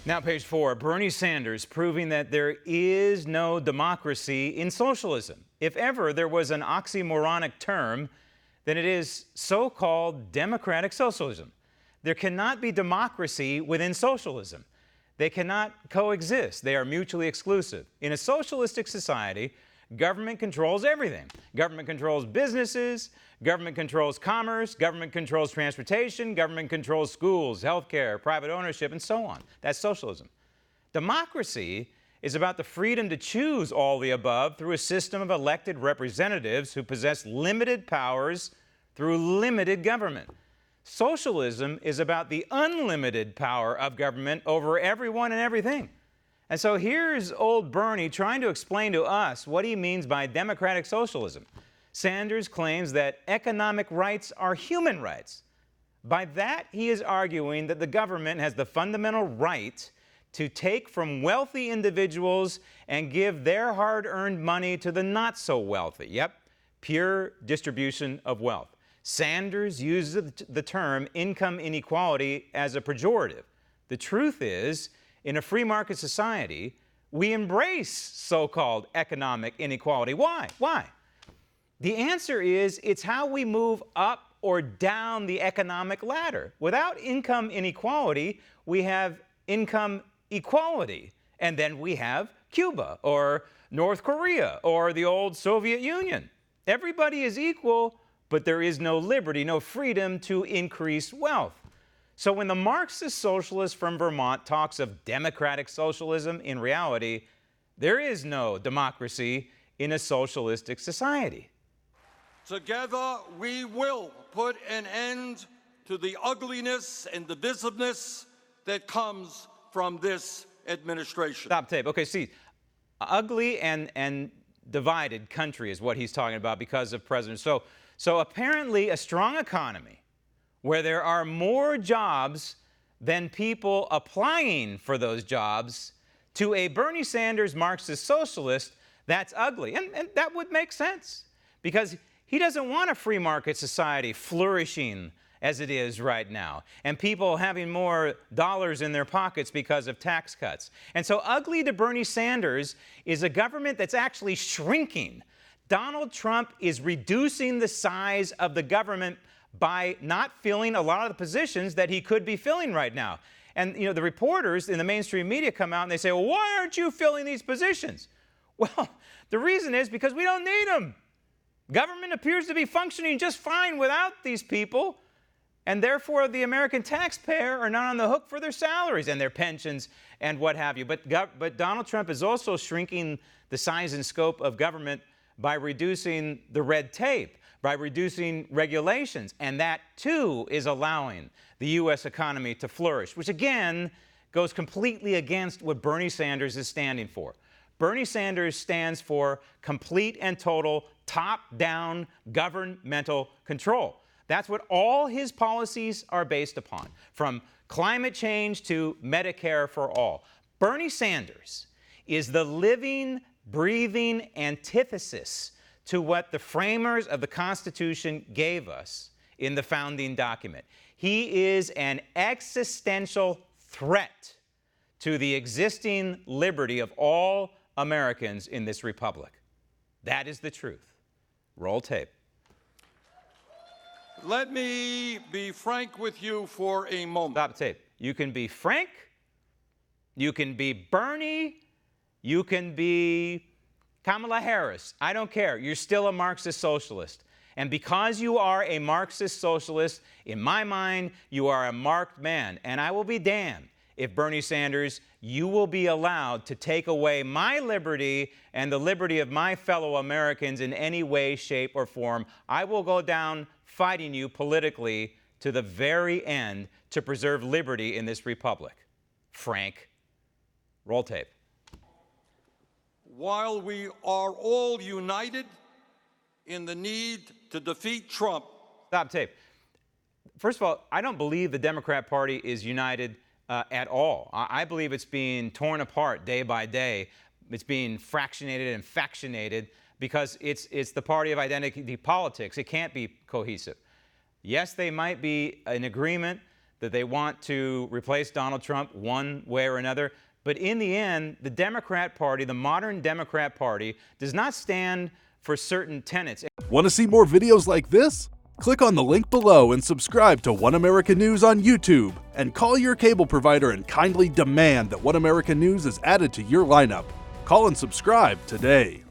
Now, page 4, Bernie Sanders proving that there is no democracy in socialism. If ever there was an oxymoronic term, then it is so-called democratic socialism. There cannot be democracy within socialism. They cannot coexist. They are mutually exclusive. In a socialistic society, government controls everything. Government controls businesses, government controls commerce, government controls transportation, government controls schools, healthcare, private ownership, and so on. That's socialism. Democracy is about the freedom to choose all the above through a system of elected representatives who possess limited powers through limited government. Socialism is about the unlimited power of government over everyone and everything. And so here's old Bernie trying to explain to us what he means by democratic socialism. Sanders claims that economic rights are human rights. By that, he is arguing that the government has the fundamental right to take from wealthy individuals and give their hard-earned money to the not-so-wealthy. Yep, pure distribution of wealth. Sanders uses the term income inequality as a pejorative. The truth is, in a free market society, we embrace so-called economic inequality. Why? Why? The answer is it's how we move up or down the economic ladder. Without income inequality, we have income equality. And then we have Cuba or North Korea or the old Soviet Union. Everybody is equal, but there is no liberty, no freedom to increase wealth. So when the Marxist socialist from Vermont talks of democratic socialism, in reality, there is no democracy in a socialistic society. Together, we will put an end to the ugliness and divisiveness that comes from this administration. Stop tape. Okay, see, ugly and divided country is what he's talking about because of President. So apparently a strong economy where there are more jobs than people applying for those jobs, to a Bernie Sanders Marxist socialist, that's ugly. And that would make sense because he doesn't want a free market society flourishing as it is right now, and people having more dollars in their pockets because of tax cuts. And so ugly to Bernie Sanders is a government that's actually shrinking. Donald Trump is reducing the size of the government by not filling a lot of the positions that he could be filling right now. And, you know, the reporters in the mainstream media come out and they say, well, why aren't you filling these positions? Well, the reason is because we don't need them. Government appears to be functioning just fine without these people, and therefore the American taxpayer are not on the hook for their salaries and their pensions and what have you. But Donald Trump is also shrinking the size and scope of government by reducing the red tape, by reducing regulations, and that too is allowing the U.S. economy to flourish, which again goes completely against what Bernie Sanders is standing for. Bernie Sanders stands for complete and total top-down governmental control. That's what all his policies are based upon, from climate change to Medicare for all. Bernie Sanders is the living, breathing antithesis to what the framers of the Constitution gave us in the founding document. He is an existential threat to the existing liberty of all Americans in this republic. That is the truth. Roll tape. Let me be frank with you for a moment. Stop tape. You can be Frank, you can be Bernie, you can be Kamala Harris. I don't care. You're still a Marxist socialist. And because you are a Marxist socialist, in my mind, you are a marked man. And I will be damned if, Bernie Sanders, you will be allowed to take away my liberty and the liberty of my fellow Americans in any way, shape, or form. I will go down fighting you politically to the very end to preserve liberty in this republic. Frank. Roll tape. While we are all united in the need to defeat Trump. Stop tape. First of all, I don't believe the Democrat Party is united at all. I believe it's being torn apart day by day. It's being fractionated and factionated because it's the party of identity politics. It can't be cohesive. Yes, they might be in agreement that they want to replace Donald Trump one way or another. But in the end, the Democrat Party, the modern Democrat Party, does not stand for certain tenets. Want to see more videos like this? Click on the link below and subscribe to One American News on YouTube. And call your cable provider and kindly demand that One American News is added to your lineup. Call and subscribe today.